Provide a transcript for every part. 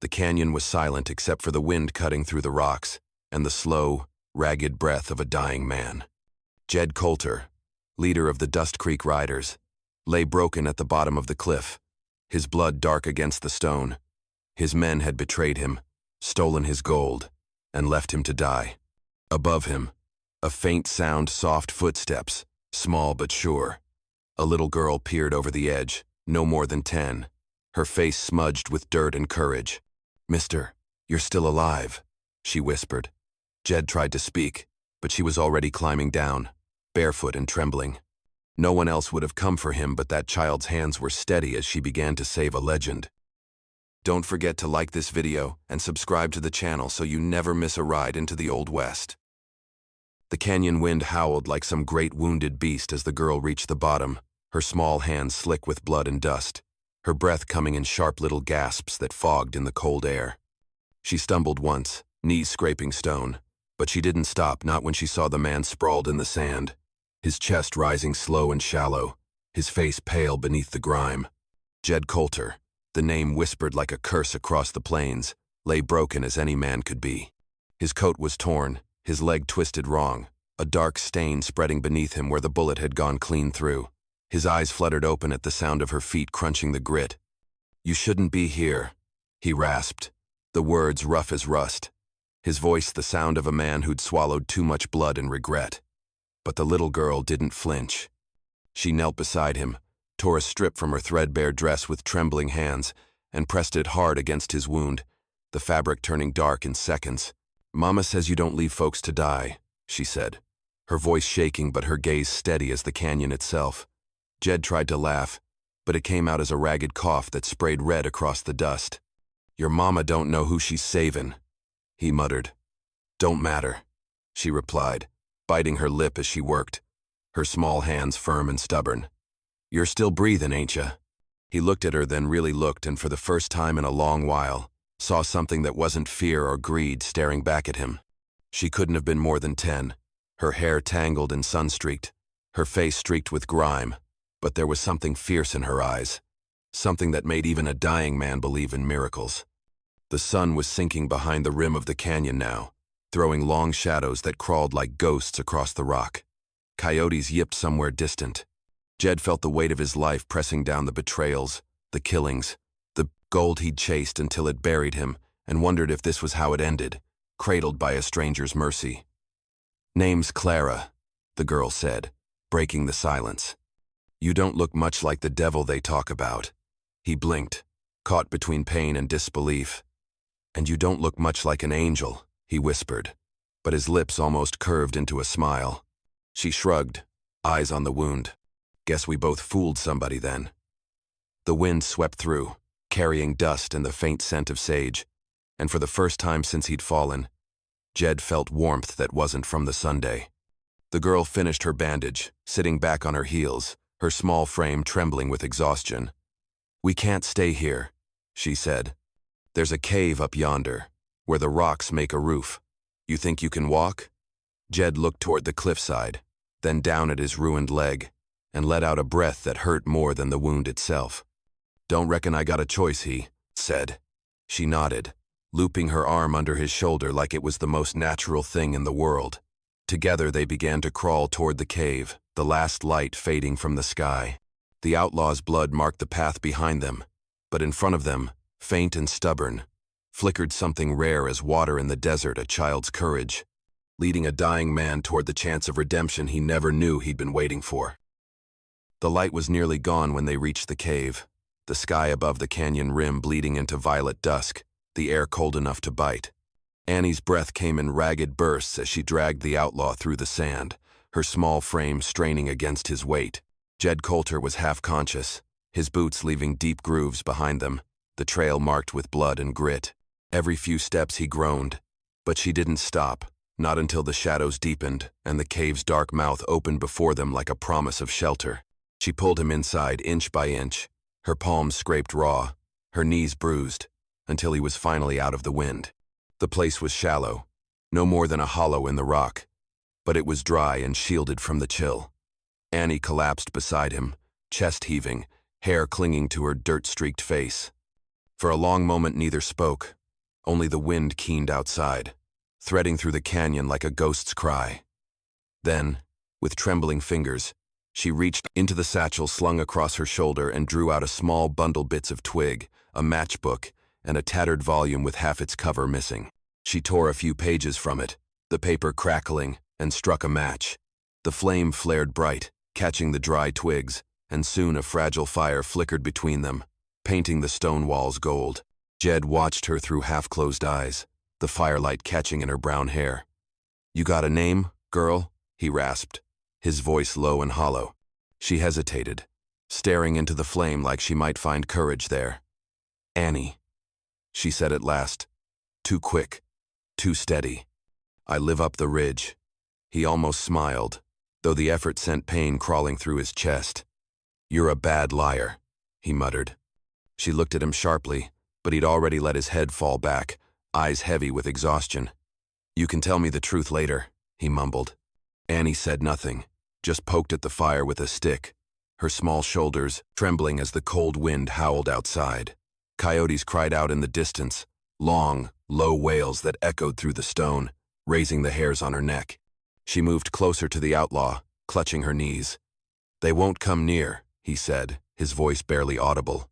The canyon was silent except for the wind cutting through the rocks and the slow, ragged breath of a dying man. Jed Coulter, leader of the Dust Creek Riders, lay broken at the bottom of the cliff, his blood dark against the stone. His men had betrayed him, stolen his gold, and left him to die. Above him, a faint sound, soft footsteps, small but sure. A little girl peered over the edge, no more than 10, her face smudged with dirt and courage. "Mister, you're still alive," she whispered. Jed tried to speak, but she was already climbing down, barefoot and trembling. No one else would have come for him, but that child's hands were steady as she began to save a legend. Don't forget to like this video and subscribe to the channel so you never miss a ride into the Old West. The canyon wind howled like some great wounded beast as the girl reached the bottom, her small hands slick with blood and dust, her breath coming in sharp little gasps that fogged in the cold air. She stumbled once, knees scraping stone, but she didn't stop, not when she saw the man sprawled in the sand, his chest rising slow and shallow, his face pale beneath the grime. Jed Coulter, the name whispered like a curse across the plains, lay broken as any man could be. His coat was torn, his leg twisted wrong, a dark stain spreading beneath him where the bullet had gone clean through. His eyes fluttered open at the sound of her feet crunching the grit. "You shouldn't be here," he rasped, the words rough as rust, his voice the sound of a man who'd swallowed too much blood and regret. But the little girl didn't flinch. She knelt beside him, tore a strip from her threadbare dress with trembling hands, and pressed it hard against his wound, the fabric turning dark in seconds. "Mama says you don't leave folks to die," she said, her voice shaking but her gaze steady as the canyon itself. Jed tried to laugh, but it came out as a ragged cough that sprayed red across the dust. "Your mama don't know who she's savin'," he muttered. "Don't matter," she replied, biting her lip as she worked, her small hands firm and stubborn. "You're still breathing, ain't ya?" He looked at her, then really looked, and for the first time in a long while, saw something that wasn't fear or greed staring back at him. She couldn't have been more than 10, her hair tangled and sun-streaked, her face streaked with grime, but there was something fierce in her eyes, something that made even a dying man believe in miracles. The sun was sinking behind the rim of the canyon now, throwing long shadows that crawled like ghosts across the rock. Coyotes yipped somewhere distant. Jed felt the weight of his life pressing down, the betrayals, the killings, the gold he'd chased until it buried him, and wondered if this was how it ended, cradled by a stranger's mercy. "Name's Clara," the girl said, breaking the silence. "You don't look much like the devil they talk about." He blinked, caught between pain and disbelief. "And you don't look much like an angel," he whispered, but his lips almost curved into a smile. She shrugged, eyes on the wound. "Guess we both fooled somebody then." The wind swept through, carrying dust and the faint scent of sage, and for the first time since he'd fallen, Jed felt warmth that wasn't from the Sunday. The girl finished her bandage, sitting back on her heels, her small frame trembling with exhaustion. "We can't stay here," she said. "There's a cave up yonder, where the rocks make a roof. You think you can walk?" Jed looked toward the cliffside, then down at his ruined leg, and let out a breath that hurt more than the wound itself. "Don't reckon I got a choice," he said. She nodded, looping her arm under his shoulder like it was the most natural thing in the world. Together they began to crawl toward the cave, the last light fading from the sky. The outlaw's blood marked the path behind them, but in front of them, faint and stubborn, flickered something rare as water in the desert, a child's courage, leading a dying man toward the chance of redemption he never knew he'd been waiting for. The light was nearly gone when they reached the cave, the sky above the canyon rim bleeding into violet dusk, the air cold enough to bite. Annie's breath came in ragged bursts as she dragged the outlaw through the sand, her small frame straining against his weight. Jed Coulter was half-conscious, his boots leaving deep grooves behind them, the trail marked with blood and grit. Every few steps he groaned, but she didn't stop, not until the shadows deepened and the cave's dark mouth opened before them like a promise of shelter. She pulled him inside inch by inch, her palms scraped raw, her knees bruised, until he was finally out of the wind. The place was shallow, no more than a hollow in the rock, but it was dry and shielded from the chill. Annie collapsed beside him, chest heaving, hair clinging to her dirt-streaked face. For a long moment neither spoke, only the wind keened outside, threading through the canyon like a ghost's cry. Then, with trembling fingers, she reached into the satchel slung across her shoulder and drew out a small bundle bits of twig, a matchbook, and a tattered volume with half its cover missing. She tore a few pages from it, the paper crackling, and struck a match. The flame flared bright, catching the dry twigs, and soon a fragile fire flickered between them, painting the stone walls gold. Jed watched her through half-closed eyes, the firelight catching in her brown hair. "You got a name, girl?" he rasped, his voice low and hollow. She hesitated, staring into the flame like she might find courage there. "Annie," she said at last, too quick, too steady. "I live up the ridge." He almost smiled, though the effort sent pain crawling through his chest. "You're a bad liar," he muttered. She looked at him sharply, but he'd already let his head fall back, eyes heavy with exhaustion. "You can tell me the truth later," he mumbled. Annie said nothing, just poked at the fire with a stick, her small shoulders trembling as the cold wind howled outside. Coyotes cried out in the distance, long, low wails that echoed through the stone, raising the hairs on her neck. She moved closer to the outlaw, clutching her knees. "They won't come near," he said, his voice barely audible.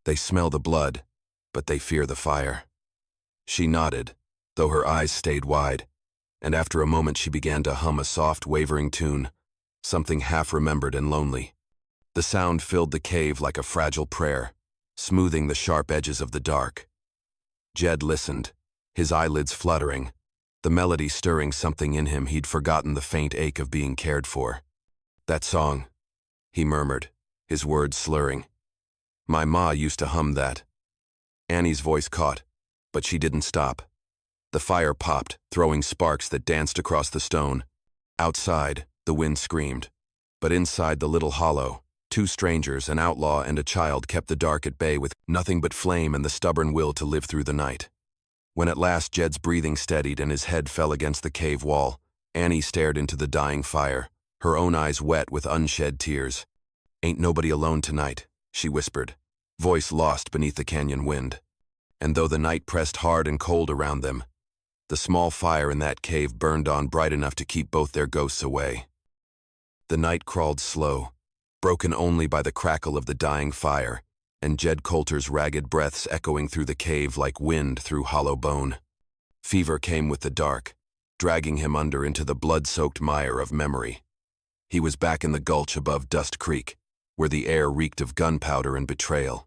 "They smell the blood, but they fear the fire." She nodded, though her eyes stayed wide, and after a moment she began to hum a soft, wavering tune, something half-remembered and lonely. The sound filled the cave like a fragile prayer, smoothing the sharp edges of the dark. Jed listened, his eyelids fluttering, the melody stirring something in him he'd forgotten the faint ache of being cared for. "That song," he murmured, his words slurring. "My ma used to hum that." Annie's voice caught, but she didn't stop. The fire popped, throwing sparks that danced across the stone. Outside, the wind screamed, but inside the little hollow, two strangers, an outlaw and a child, kept the dark at bay with nothing but flame and the stubborn will to live through the night. When at last Jed's breathing steadied and his head fell against the cave wall, Annie stared into the dying fire, her own eyes wet with unshed tears. "Ain't nobody alone tonight," she whispered, voice lost beneath the canyon wind. And though the night pressed hard and cold around them, the small fire in that cave burned on bright enough to keep both their ghosts away. The night crawled slow, broken only by the crackle of the dying fire, and Jed Coulter's ragged breaths echoing through the cave like wind through hollow bone. Fever came with the dark, dragging him under into the blood-soaked mire of memory. He was back in the gulch above Dust Creek, where the air reeked of gunpowder and betrayal.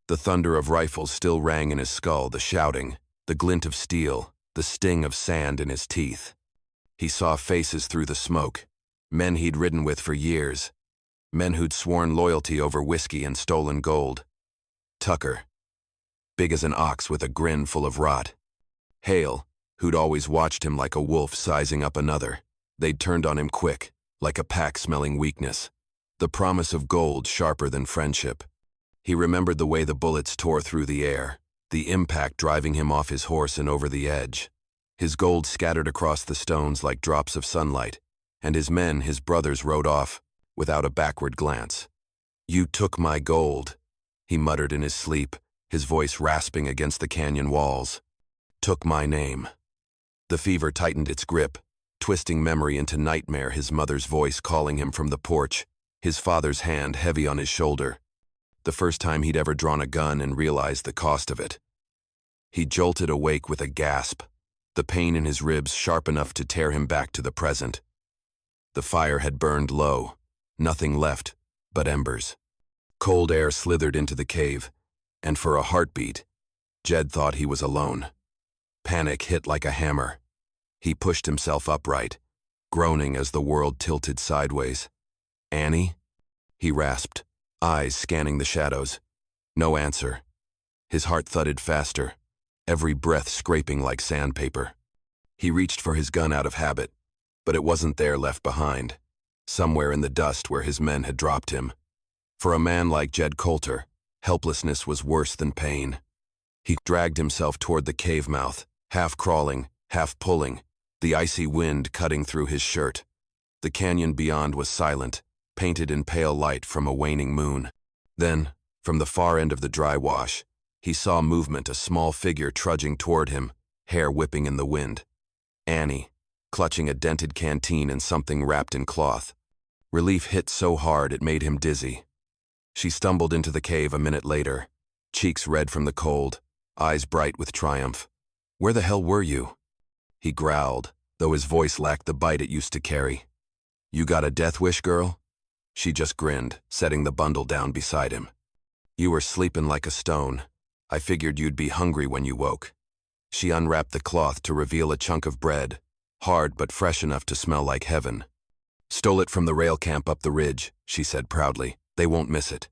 The thunder of rifles still rang in his skull, the shouting, the glint of steel, the sting of sand in his teeth. He saw faces through the smoke, men he'd ridden with for years, men who'd sworn loyalty over whiskey and stolen gold. Tucker, big as an ox with a grin full of rot. Hale, who'd always watched him like a wolf sizing up another. They'd turned on him quick, like a pack smelling weakness. The promise of gold sharper than friendship. He remembered the way the bullets tore through the air, the impact driving him off his horse and over the edge. His gold scattered across the stones like drops of sunlight, and his men, his brothers, rode off, without a backward glance. "You took my gold," he muttered in his sleep, his voice rasping against the canyon walls. "Took my name." The fever tightened its grip, twisting memory into nightmare, his mother's voice calling him from the porch, his father's hand heavy on his shoulder. The first time he'd ever drawn a gun and realized the cost of it. He jolted awake with a gasp, the pain in his ribs sharp enough to tear him back to the present. The fire had burned low, nothing left but embers. Cold air slithered into the cave, and for a heartbeat, Jed thought he was alone. Panic hit like a hammer. He pushed himself upright, groaning as the world tilted sideways. "Annie?" he rasped, eyes scanning the shadows. No answer. His heart thudded faster, every breath scraping like sandpaper. He reached for his gun out of habit, but it wasn't there, left behind, somewhere in the dust where his men had dropped him. For a man like Jed Coulter, helplessness was worse than pain. He dragged himself toward the cave mouth, half crawling, half pulling, the icy wind cutting through his shirt. The canyon beyond was silent, painted in pale light from a waning moon. Then, from the far end of the dry wash, He saw movement, a small figure trudging toward him, hair whipping in the wind. Annie, clutching a dented canteen and something wrapped in cloth. Relief hit so hard it made him dizzy. She stumbled into the cave a minute later, cheeks red from the cold, eyes bright with triumph. "Where the hell were you?" He growled, though his voice lacked the bite it used to carry. "You got a death wish, girl?" She just grinned, setting the bundle down beside him. "You were sleeping like a stone. I figured you'd be hungry when you woke." She unwrapped the cloth to reveal a chunk of bread, hard but fresh enough to smell like heaven. "Stole it from the rail camp up the ridge," she said proudly. "They won't miss it."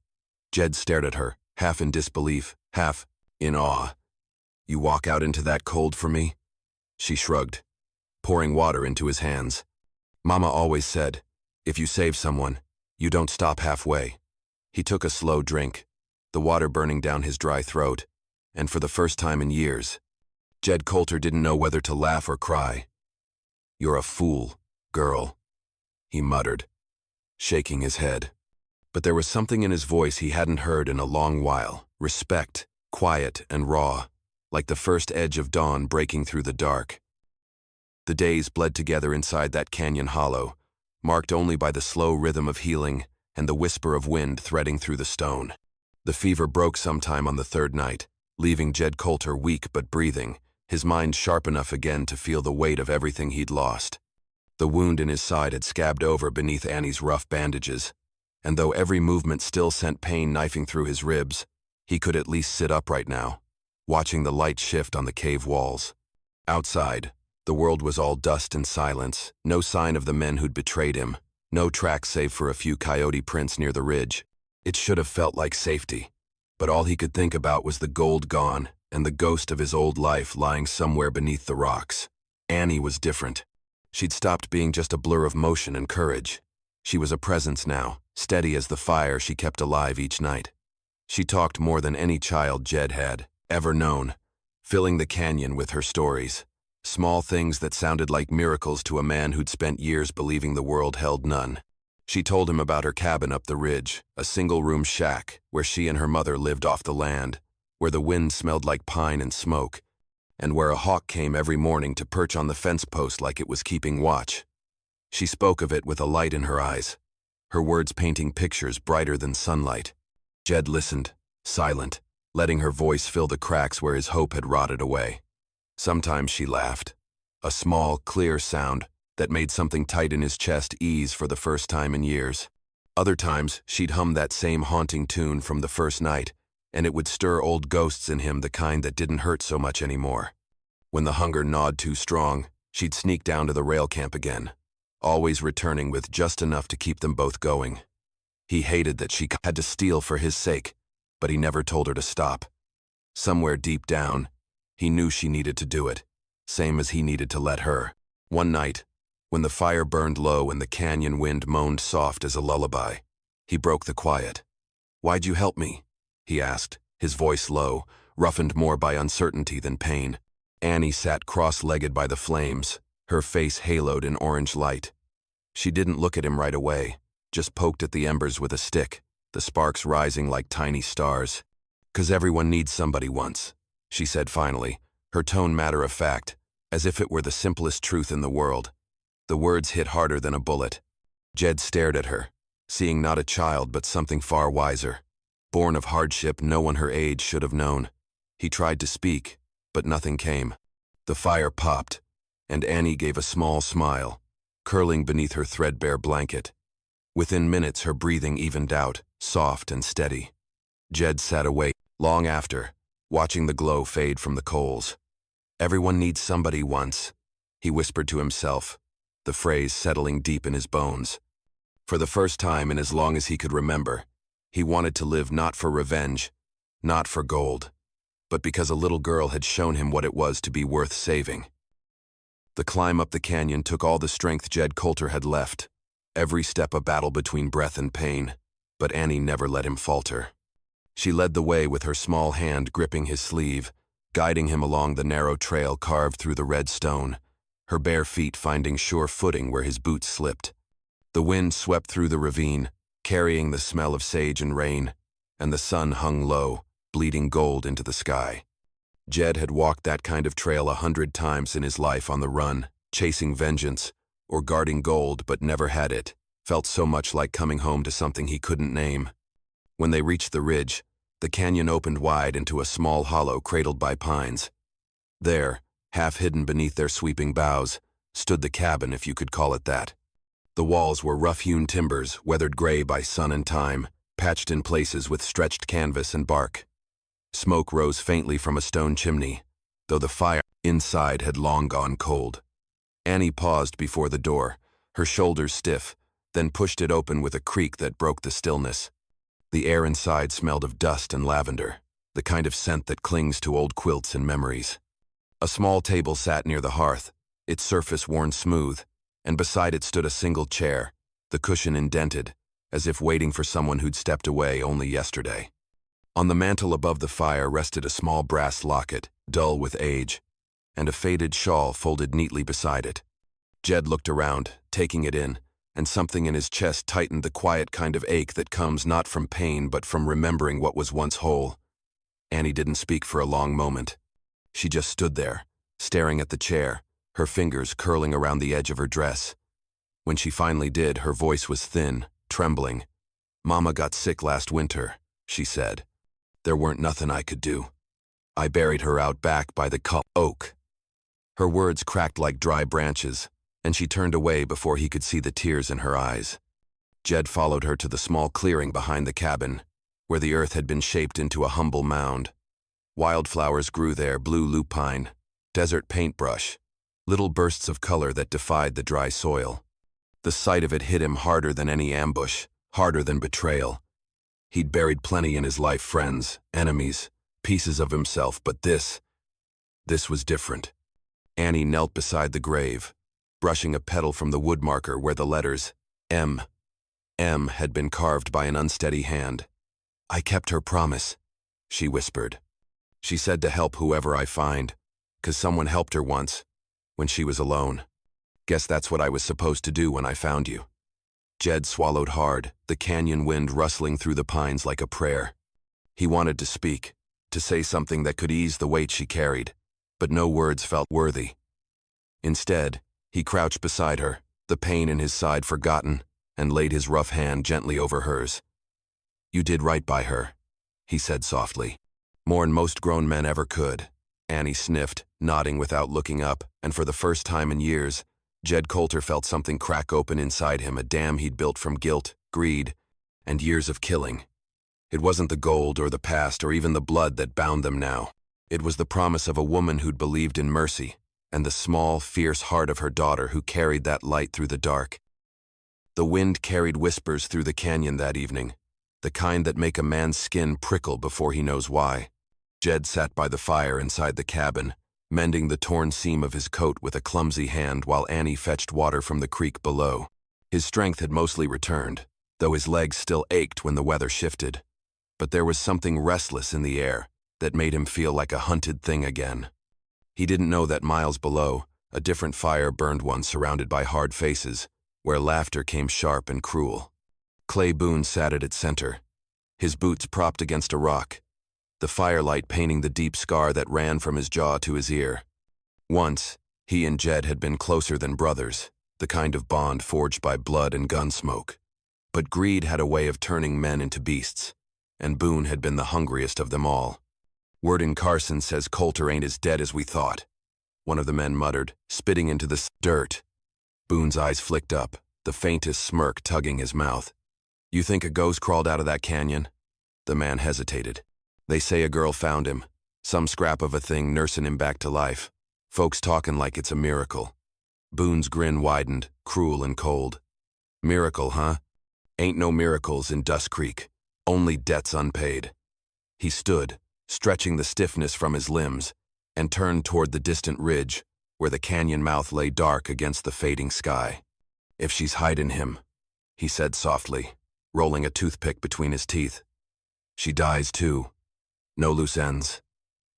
Jed stared at her, half in disbelief, half in awe. "You walk out into that cold for me?" She shrugged, pouring water into his hands. "Mama always said, if you save someone, you don't stop halfway." He took a slow drink, the water burning down his dry throat, and for the first time in years, Jed Coulter didn't know whether to laugh or cry. "You're a fool, girl," he muttered, shaking his head. But there was something in his voice he hadn't heard in a long while, respect, quiet and raw, like the first edge of dawn breaking through the dark. The days bled together inside that canyon hollow, marked only by the slow rhythm of healing and the whisper of wind threading through the stone. The fever broke sometime on the third night, leaving Jed Coulter weak but breathing, his mind sharp enough again to feel the weight of everything he'd lost. The wound in his side had scabbed over beneath Annie's rough bandages, and though every movement still sent pain knifing through his ribs, he could at least sit upright now, watching the light shift on the cave walls. Outside, the world was all dust and silence, no sign of the men who'd betrayed him, no tracks save for a few coyote prints near the ridge. It should have felt like safety, but all he could think about was the gold gone and the ghost of his old life lying somewhere beneath the rocks. Annie was different. She'd stopped being just a blur of motion and courage. She was a presence now, steady as the fire she kept alive each night. She talked more than any child Jed had ever known, filling the canyon with her stories, small things that sounded like miracles to a man who'd spent years believing the world held none. She told him about her cabin up the ridge, a single-room shack where she and her mother lived off the land, where the wind smelled like pine and smoke, and where a hawk came every morning to perch on the fence post like it was keeping watch. She spoke of it with a light in her eyes, her words painting pictures brighter than sunlight. Jed listened, silent, letting her voice fill the cracks where his hope had rotted away. Sometimes she laughed, a small, clear sound that made something tight in his chest ease for the first time in years. Other times, she'd hum that same haunting tune from the first night, and it would stir old ghosts in him, the kind that didn't hurt so much anymore. When the hunger gnawed too strong, she'd sneak down to the rail camp again, always returning with just enough to keep them both going. He hated that she had to steal for his sake, but he never told her to stop. Somewhere deep down, he knew she needed to do it, same as he needed to let her. One night, when the fire burned low and the canyon wind moaned soft as a lullaby, he broke the quiet. "Why'd you help me?" he asked, his voice low, roughened more by uncertainty than pain. Annie sat cross-legged by the flames, her face haloed in orange light. She didn't look at him right away, just poked at the embers with a stick, the sparks rising like tiny stars. "'Cause everyone needs somebody once," she said finally, her tone matter-of-fact, as if it were the simplest truth in the world. The words hit harder than a bullet. Jed stared at her, seeing not a child but something far wiser. Born of hardship no one her age should have known. He tried to speak, but nothing came. The fire popped, and Annie gave a small smile, curling beneath her threadbare blanket. Within minutes her breathing evened out, soft and steady. Jed sat awake, long after, watching the glow fade from the coals. "Everyone needs somebody once," he whispered to himself, the phrase settling deep in his bones. For the first time in as long as he could remember, he wanted to live not for revenge, not for gold, but because a little girl had shown him what it was to be worth saving. The climb up the canyon took all the strength Jed Coulter had left, every step a battle between breath and pain, but Annie never let him falter. She led the way with her small hand gripping his sleeve, guiding him along the narrow trail carved through the red stone, her bare feet finding sure footing where his boots slipped. The wind swept through the ravine, carrying the smell of sage and rain, and the sun hung low, bleeding gold into the sky. Jed had walked that kind of trail 100 times in his life on the run, chasing vengeance, or guarding gold, but never had it. Felt so much like coming home to something he couldn't name. When they reached the ridge, the canyon opened wide into a small hollow cradled by pines. There, half hidden beneath their sweeping boughs, stood the cabin, if you could call it that. The walls were rough-hewn timbers, weathered gray by sun and time, patched in places with stretched canvas and bark. Smoke rose faintly from a stone chimney, though the fire inside had long gone cold. Annie paused before the door, her shoulders stiff, then pushed it open with a creak that broke the stillness. The air inside smelled of dust and lavender, the kind of scent that clings to old quilts and memories. A small table sat near the hearth, its surface worn smooth, and beside it stood a single chair, the cushion indented, as if waiting for someone who'd stepped away only yesterday. On the mantel above the fire rested a small brass locket, dull with age, and a faded shawl folded neatly beside it. Jed looked around, taking it in, and something in his chest tightened, the quiet kind of ache that comes not from pain but from remembering what was once whole. Annie didn't speak for a long moment. She just stood there, staring at the chair, her fingers curling around the edge of her dress. When she finally did, her voice was thin, trembling. "Mama got sick last winter," she said. "There weren't nothing I could do. I buried her out back by the oak." Her words cracked like dry branches, and she turned away before he could see the tears in her eyes. Jed followed her to the small clearing behind the cabin, where the earth had been shaped into a humble mound. Wildflowers grew there, blue lupine, desert paintbrush, little bursts of color that defied the dry soil. The sight of it hit him harder than any ambush, harder than betrayal. He'd buried plenty in his life, friends, enemies, pieces of himself, but this was different. Annie knelt beside the grave, brushing a petal from the wood marker where the letters M had been carved by an unsteady hand. "I kept her promise," she whispered. "She said to help whoever I find, 'cause someone helped her once, when she was alone. Guess that's what I was supposed to do when I found you." Jed swallowed hard, the canyon wind rustling through the pines like a prayer. He wanted to speak, to say something that could ease the weight she carried, but no words felt worthy. Instead, he crouched beside her, the pain in his side forgotten, and laid his rough hand gently over hers. "You did right by her," he said softly. "More'n most grown men ever could." Annie sniffed, nodding without looking up, and for the first time in years, Jed Coulter felt something crack open inside him, a dam he'd built from guilt, greed, and years of killing. It wasn't the gold or the past or even the blood that bound them now. It was the promise of a woman who'd believed in mercy, and the small, fierce heart of her daughter who carried that light through the dark. The wind carried whispers through the canyon that evening, the kind that make a man's skin prickle before he knows why. Jed sat by the fire inside the cabin, mending the torn seam of his coat with a clumsy hand while Annie fetched water from the creek below. His strength had mostly returned, though his legs still ached when the weather shifted. But there was something restless in the air that made him feel like a hunted thing again. He didn't know that miles below, a different fire burned, one surrounded by hard faces, where laughter came sharp and cruel. Clay Boone sat at its center, his boots propped against a rock, the firelight painting the deep scar that ran from his jaw to his ear. Once, he and Jed had been closer than brothers, the kind of bond forged by blood and gun smoke. But greed had a way of turning men into beasts, and Boone had been the hungriest of them all. "Word Carson says Coulter ain't as dead as we thought," one of the men muttered, spitting into the dirt. Boone's eyes flicked up, the faintest smirk tugging his mouth. "You think a ghost crawled out of that canyon?" The man hesitated. "They say a girl found him, some scrap of a thing nursing him back to life. Folks talking like it's a miracle." Boone's grin widened, cruel and cold. "Miracle, huh? Ain't no miracles in Dust Creek, only debts unpaid." He stood, stretching the stiffness from his limbs, and turned toward the distant ridge, where the canyon mouth lay dark against the fading sky. "If she's hiding him," he said softly, rolling a toothpick between his teeth, "she dies too. No loose ends."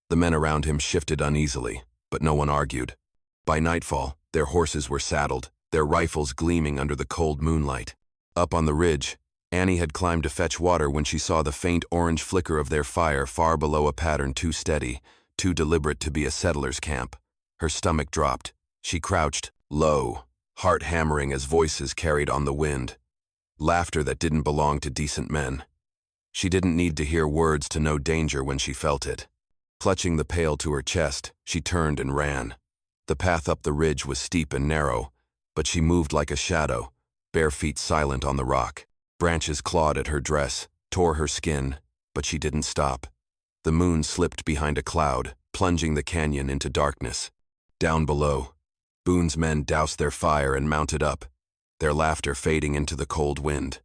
The men around him shifted uneasily, but no one argued. By nightfall, their horses were saddled, their rifles gleaming under the cold moonlight. Up on the ridge, Annie had climbed to fetch water when she saw the faint orange flicker of their fire far below a pattern too steady, too deliberate to be a settler's camp. Her stomach dropped. She crouched, low, heart hammering as voices carried on the wind. Laughter that didn't belong to decent men. She didn't need to hear words to know danger when she felt it. Clutching the pail to her chest, she turned and ran. The path up the ridge was steep and narrow, but she moved like a shadow, bare feet silent on the rock. Branches clawed at her dress, tore her skin, but she didn't stop. The moon slipped behind a cloud, plunging the canyon into darkness. Down below, Boone's men doused their fire and mounted up, their laughter fading into the cold wind.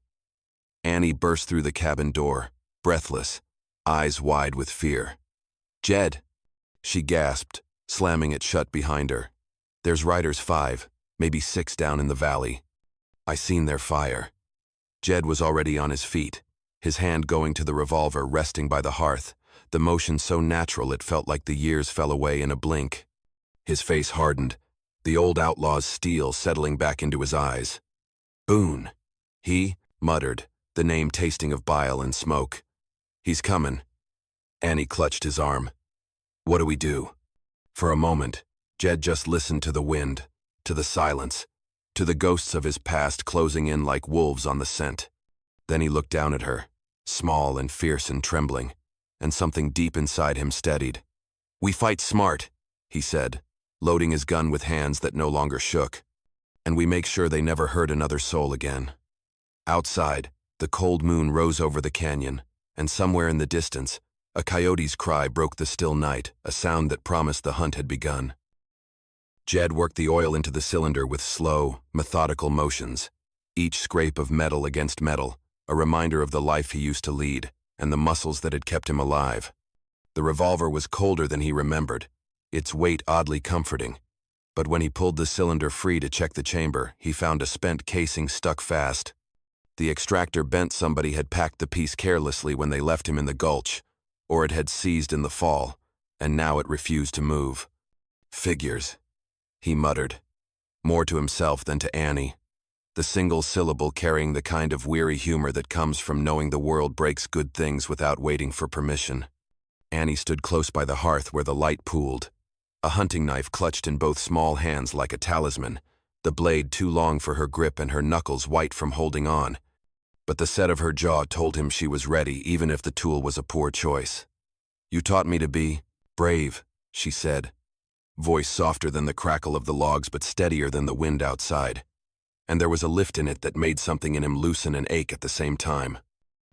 Annie burst through the cabin door, breathless, eyes wide with fear. "Jed!" she gasped, slamming it shut behind her. "There's riders 5, maybe 6 down in the valley. I seen their fire." Jed was already on his feet, his hand going to the revolver resting by the hearth, the motion so natural it felt like the years fell away in a blink. His face hardened, the old outlaw's steel settling back into his eyes. "Boone," he muttered, the name tasting of bile and smoke. "He's comin'." Annie clutched his arm. "What do we do?" For a moment, Jed just listened to the wind, to the silence, to the ghosts of his past closing in like wolves on the scent. Then he looked down at her, small and fierce and trembling, and something deep inside him steadied. "We fight smart," he said, loading his gun with hands that no longer shook. "And we make sure they never hurt another soul again." Outside, the cold moon rose over the canyon, and somewhere in the distance, a coyote's cry broke the still night, a sound that promised the hunt had begun. Jed worked the oil into the cylinder with slow, methodical motions, each scrape of metal against metal, a reminder of the life he used to lead, and the muscles that had kept him alive. The revolver was colder than he remembered, its weight oddly comforting. But when he pulled the cylinder free to check the chamber, he found a spent casing stuck fast. The extractor bent. Somebody had packed the piece carelessly when they left him in the gulch, or it had seized in the fall, and now it refused to move. "Figures," he muttered, more to himself than to Annie, the single syllable carrying the kind of weary humor that comes from knowing the world breaks good things without waiting for permission. Annie stood close by the hearth where the light pooled, a hunting knife clutched in both small hands like a talisman, the blade too long for her grip and her knuckles white from holding on. But the set of her jaw told him she was ready even if the tool was a poor choice. "You taught me to be brave," she said, voice softer than the crackle of the logs but steadier than the wind outside. And there was a lift in it that made something in him loosen and ache at the same time.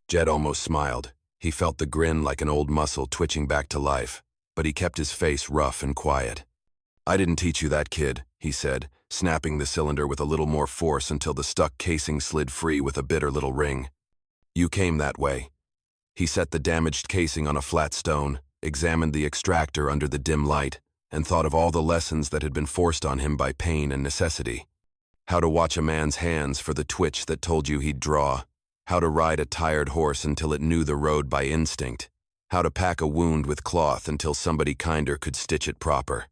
Jed almost smiled. He felt the grin like an old muscle twitching back to life, but he kept his face rough and quiet. "I didn't teach you that, kid," he said, snapping the cylinder with a little more force until the stuck casing slid free with a bitter little ring. "You came that way." He set the damaged casing on a flat stone, examined the extractor under the dim light, and thought of all the lessons that had been forced on him by pain and necessity. How to watch a man's hands for the twitch that told you he'd draw, how to ride a tired horse until it knew the road by instinct, how to pack a wound with cloth until somebody kinder could stitch it proper.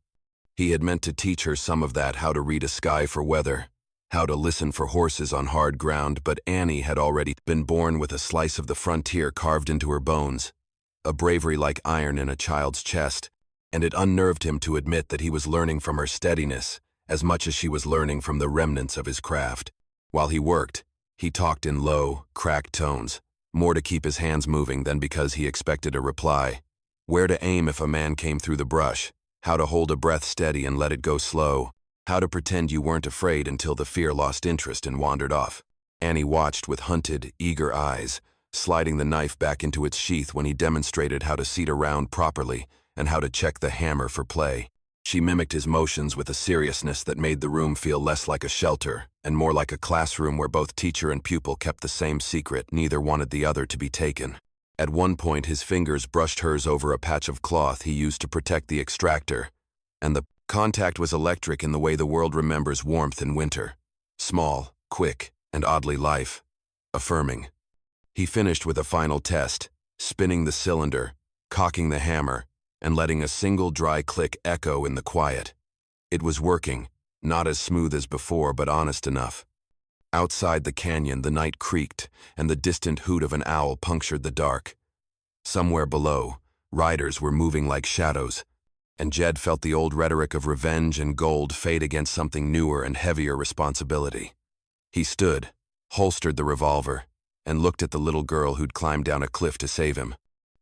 He had meant to teach her some of that, how to read a sky for weather, how to listen for horses on hard ground, but Annie had already been born with a slice of the frontier carved into her bones, a bravery like iron in a child's chest, and it unnerved him to admit that he was learning from her steadiness as much as she was learning from the remnants of his craft. While he worked, he talked in low, cracked tones, more to keep his hands moving than because he expected a reply. Where to aim if a man came through the brush, how to hold a breath steady and let it go slow, how to pretend you weren't afraid until the fear lost interest and wandered off. Annie watched with hunted, eager eyes, sliding the knife back into its sheath when he demonstrated how to seat a round properly and how to check the hammer for play. She mimicked his motions with a seriousness that made the room feel less like a shelter and more like a classroom where both teacher and pupil kept the same secret. Neither wanted the other to be taken. At one point, his fingers brushed hers over a patch of cloth he used to protect the extractor, and the contact was electric in the way the world remembers warmth in winter. Small, quick, and oddly life-affirming. He finished with a final test, spinning the cylinder, cocking the hammer, and letting a single dry click echo in the quiet. It was working, not as smooth as before, but honest enough. Outside the canyon, the night creaked, and the distant hoot of an owl punctured the dark. Somewhere below, riders were moving like shadows, and Jed felt the old rhetoric of revenge and gold fade against something newer and heavier responsibility. He stood, holstered the revolver, and looked at the little girl who'd climbed down a cliff to save him.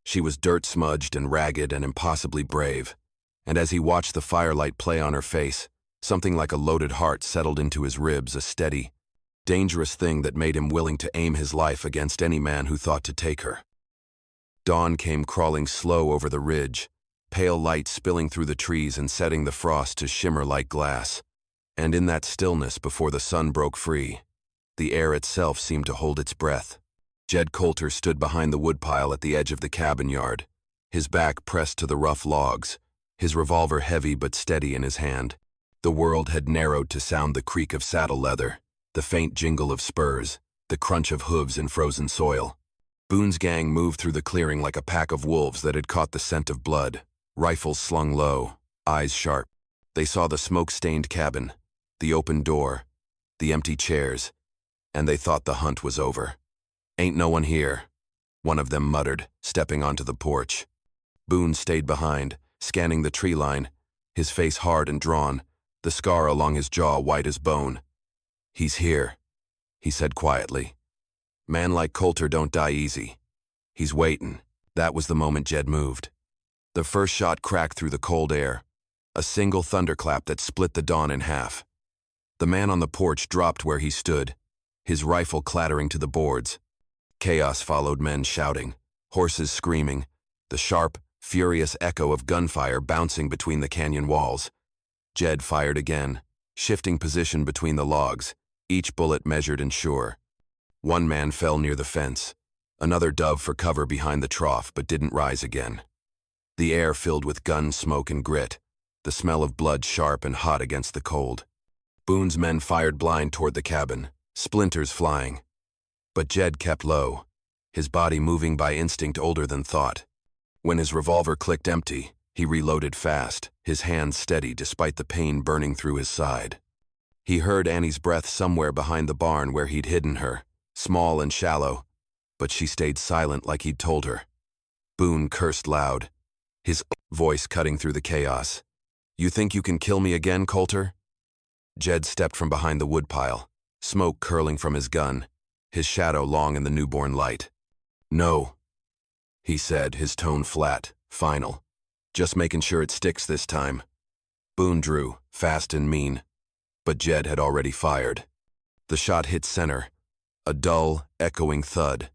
She was dirt-smudged and ragged and impossibly brave, and as he watched the firelight play on her face, something like a loaded heart settled into his ribs, a steady, dangerous thing that made him willing to aim his life against any man who thought to take her. Dawn came crawling slow over the ridge, pale light spilling through the trees and setting the frost to shimmer like glass. And in that stillness before the sun broke free, the air itself seemed to hold its breath. Jed Coulter stood behind the woodpile at the edge of the cabin yard, his back pressed to the rough logs, his revolver heavy but steady in his hand. The world had narrowed to sound the creak of saddle leather, the faint jingle of spurs, the crunch of hooves in frozen soil. Boone's gang moved through the clearing like a pack of wolves that had caught the scent of blood, rifles slung low, eyes sharp. They saw the smoke-stained cabin, the open door, the empty chairs, and they thought the hunt was over. "Ain't no one here," one of them muttered, stepping onto the porch. Boone stayed behind, scanning the tree line, his face hard and drawn, the scar along his jaw white as bone. "He's here," he said quietly. "Man like Coulter don't die easy. He's waitin'." That was the moment Jed moved. The first shot cracked through the cold air, a single thunderclap that split the dawn in half. The man on the porch dropped where he stood, his rifle clattering to the boards. Chaos followed, men shouting, horses screaming, the sharp, furious echo of gunfire bouncing between the canyon walls. Jed fired again, shifting position between the logs, each bullet measured and sure. One man fell near the fence, another dove for cover behind the trough but didn't rise again. The air filled with gun smoke and grit, the smell of blood sharp and hot against the cold. Boone's men fired blind toward the cabin, splinters flying. But Jed kept low, his body moving by instinct older than thought. When his revolver clicked empty, he reloaded fast, his hands steady despite the pain burning through his side. He heard Annie's breath somewhere behind the barn where he'd hidden her, small and shallow, but she stayed silent like he'd told her. Boone cursed loud, his voice cutting through the chaos. "You think you can kill me again, Coulter?" Jed stepped from behind the woodpile, smoke curling from his gun, his shadow long in the newborn light. "No," he said, his tone flat, final. "Just making sure it sticks this time." Boone drew, fast and mean, but Jed had already fired. The shot hit center, a dull, echoing thud,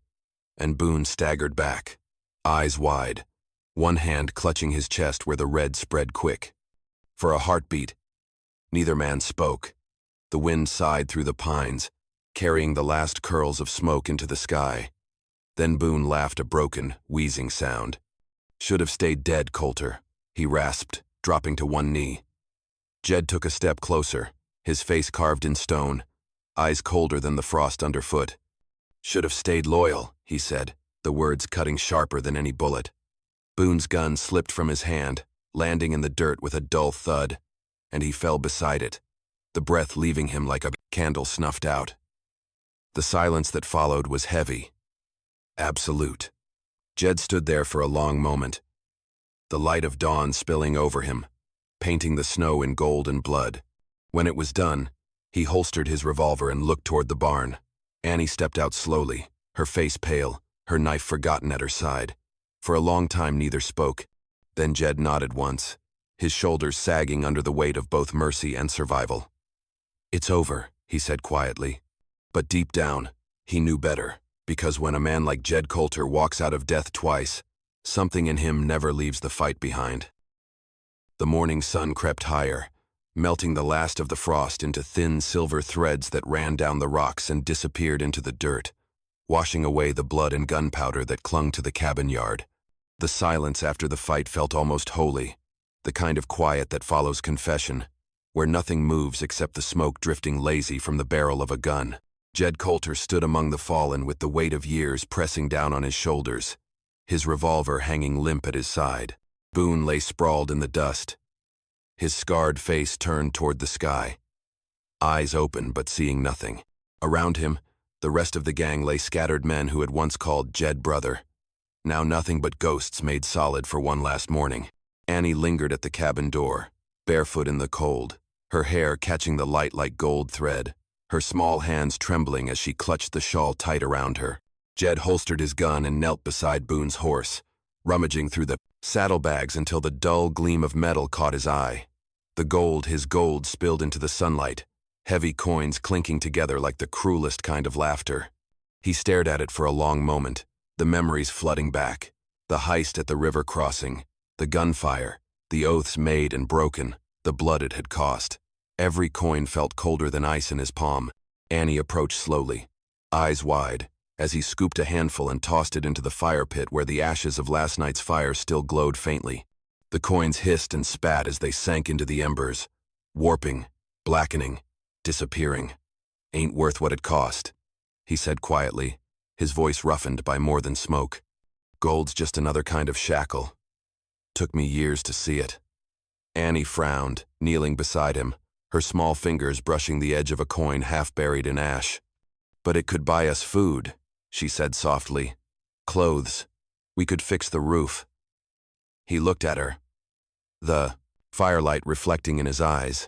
and Boone staggered back, eyes wide, one hand clutching his chest where the red spread quick. For a heartbeat, neither man spoke. The wind sighed through the pines, carrying the last curls of smoke into the sky. Then Boone laughed a broken, wheezing sound. "Should have stayed dead, Coulter," he rasped, dropping to one knee. Jed took a step closer, his face carved in stone, eyes colder than the frost underfoot. "Should have stayed loyal," he said, the words cutting sharper than any bullet. Boone's gun slipped from his hand, landing in the dirt with a dull thud, and he fell beside it, the breath leaving him like a candle snuffed out. The silence that followed was heavy, absolute. Jed stood there for a long moment, the light of dawn spilling over him, painting the snow in gold and blood. When it was done, he holstered his revolver and looked toward the barn. Annie stepped out slowly, her face pale, her knife forgotten at her side. For a long time neither spoke. Then Jed nodded once, his shoulders sagging under the weight of both mercy and survival. "It's over," he said quietly. But deep down, he knew better, because when a man like Jed Coulter walks out of death twice, something in him never leaves the fight behind. The morning sun crept higher, melting the last of the frost into thin silver threads that ran down the rocks and disappeared into the dirt, washing away the blood and gunpowder that clung to the cabin yard. The silence after the fight felt almost holy, the kind of quiet that follows confession, where nothing moves except the smoke drifting lazy from the barrel of a gun. Jed Coulter stood among the fallen with the weight of years pressing down on his shoulders, his revolver hanging limp at his side. Boone lay sprawled in the dust, his scarred face turned toward the sky, eyes open but seeing nothing. Around him, the rest of the gang lay scattered men who had once called Jed brother. Now nothing but ghosts made solid for one last morning. Annie lingered at the cabin door, barefoot in the cold, her hair catching the light like gold thread, her small hands trembling as she clutched the shawl tight around her. Jed holstered his gun and knelt beside Boone's horse, rummaging through the saddlebags until the dull gleam of metal caught his eye. His gold spilled into the sunlight, heavy coins clinking together like the cruelest kind of laughter. He stared at it for a long moment, the memories flooding back. The heist at the river crossing, the gunfire, the oaths made and broken, the blood it had cost. Every coin felt colder than ice in his palm. Annie approached slowly, eyes wide, as he scooped a handful and tossed it into the fire pit where the ashes of last night's fire still glowed faintly. The coins hissed and spat as they sank into the embers, warping, blackening, disappearing. "Ain't worth what it cost," he said quietly, his voice roughened by more than smoke. "Gold's just another kind of shackle. Took me years to see it." Annie frowned, kneeling beside him, her small fingers brushing the edge of a coin half buried in ash. "But it could buy us food," she said softly. "Clothes. We could fix the roof." He looked at her, the firelight reflecting in his eyes,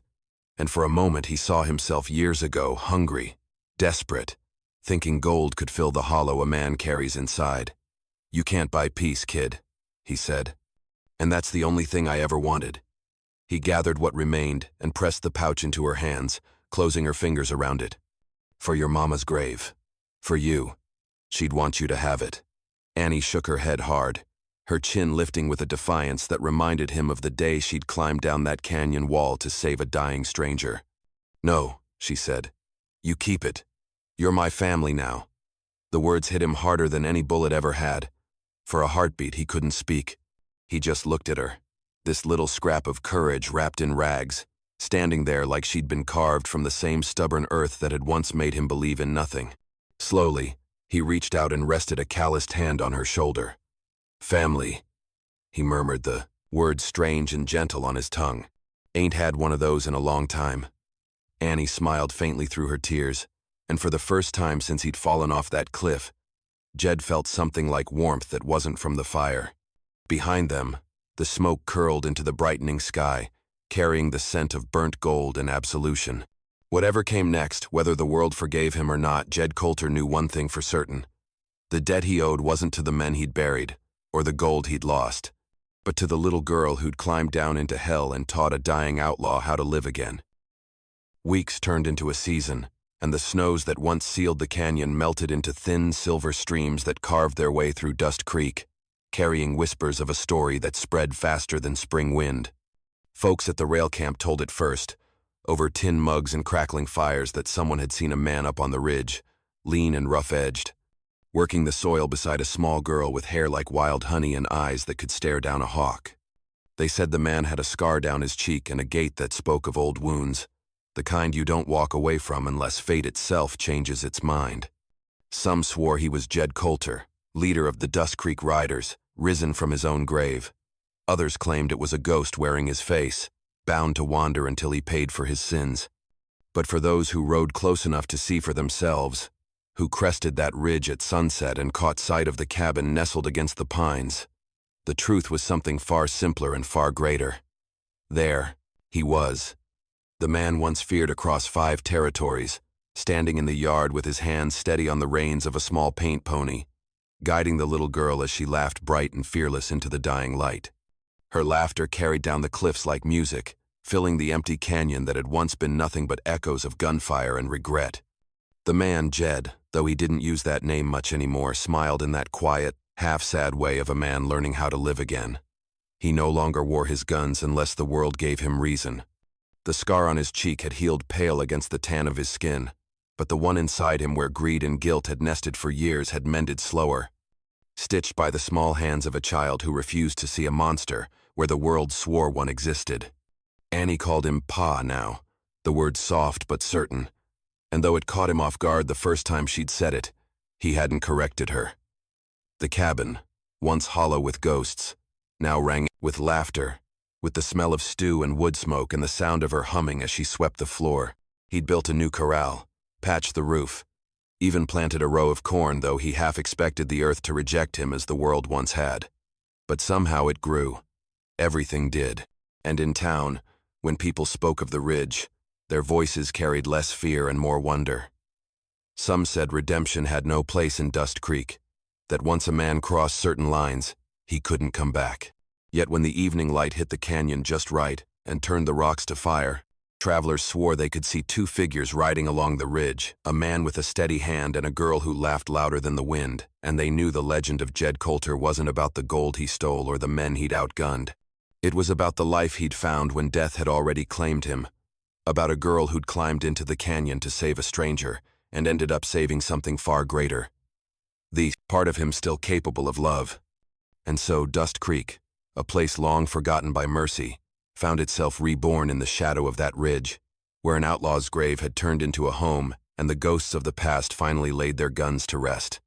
and for a moment he saw himself years ago, hungry, desperate, thinking gold could fill the hollow a man carries inside. "You can't buy peace, kid," he said. "And that's the only thing I ever wanted." He gathered what remained and pressed the pouch into her hands, closing her fingers around it. "For your mama's grave. For you. She'd want you to have it." Annie shook her head hard, her chin lifting with a defiance that reminded him of the day she'd climbed down that canyon wall to save a dying stranger. "No," she said. "You keep it. You're my family now." The words hit him harder than any bullet ever had. For a heartbeat he couldn't speak. He just looked at her, this little scrap of courage wrapped in rags, standing there like she'd been carved from the same stubborn earth that had once made him believe in nothing. Slowly, he reached out and rested a calloused hand on her shoulder. "Family," he murmured, the words strange and gentle on his tongue. "Ain't had one of those in a long time." Annie smiled faintly through her tears, and for the first time since he'd fallen off that cliff, Jed felt something like warmth that wasn't from the fire. Behind them, the smoke curled into the brightening sky, carrying the scent of burnt gold and absolution. Whatever came next, whether the world forgave him or not, Jed Coulter knew one thing for certain. The debt he owed wasn't to the men he'd buried, or the gold he'd lost, but to the little girl who'd climbed down into hell and taught a dying outlaw how to live again. Weeks turned into a season, and the snows that once sealed the canyon melted into thin silver streams that carved their way through Dust Creek, carrying whispers of a story that spread faster than spring wind. Folks at the rail camp told it first, over tin mugs and crackling fires, that someone had seen a man up on the ridge, lean and rough-edged, working the soil beside a small girl with hair like wild honey and eyes that could stare down a hawk. They said the man had a scar down his cheek and a gait that spoke of old wounds, the kind you don't walk away from unless fate itself changes its mind. Some swore he was Jed Coulter, leader of the Dust Creek Riders, risen from his own grave. Others claimed it was a ghost wearing his face, bound to wander until he paid for his sins. But for those who rode close enough to see for themselves, who crested that ridge at sunset and caught sight of the cabin nestled against the pines, the truth was something far simpler and far greater. There, he was, the man once feared across 5 territories, standing in the yard with his hands steady on the reins of a small paint pony, guiding the little girl as she laughed bright and fearless into the dying light. Her laughter carried down the cliffs like music, filling the empty canyon that had once been nothing but echoes of gunfire and regret. The man, Jed, though he didn't use that name much anymore, smiled in that quiet, half-sad way of a man learning how to live again. He no longer wore his guns unless the world gave him reason. The scar on his cheek had healed pale against the tan of his skin, but the one inside him where greed and guilt had nested for years had mended slower. Stitched by the small hands of a child who refused to see a monster where the world swore one existed. Annie called him Pa now, the word soft but certain, and though it caught him off guard the first time she'd said it, he hadn't corrected her. The cabin, once hollow with ghosts, now rang with laughter, with the smell of stew and wood smoke and the sound of her humming as she swept the floor. He'd built a new corral, patched the roof, even planted a row of corn, though he half expected the earth to reject him as the world once had. But somehow it grew. Everything did. And in town, when people spoke of the ridge, their voices carried less fear and more wonder. Some said redemption had no place in Dust Creek, that once a man crossed certain lines, he couldn't come back. Yet when the evening light hit the canyon just right and turned the rocks to fire, travelers swore they could see two figures riding along the ridge, a man with a steady hand and a girl who laughed louder than the wind, and they knew the legend of Jed Coulter wasn't about the gold he stole or the men he'd outgunned. It was about the life he'd found when death had already claimed him, about a girl who'd climbed into the canyon to save a stranger and ended up saving something far greater. The part of him still capable of love. And so Dust Creek, a place long forgotten by mercy, found itself reborn in the shadow of that ridge, where an outlaw's grave had turned into a home and the ghosts of the past finally laid their guns to rest.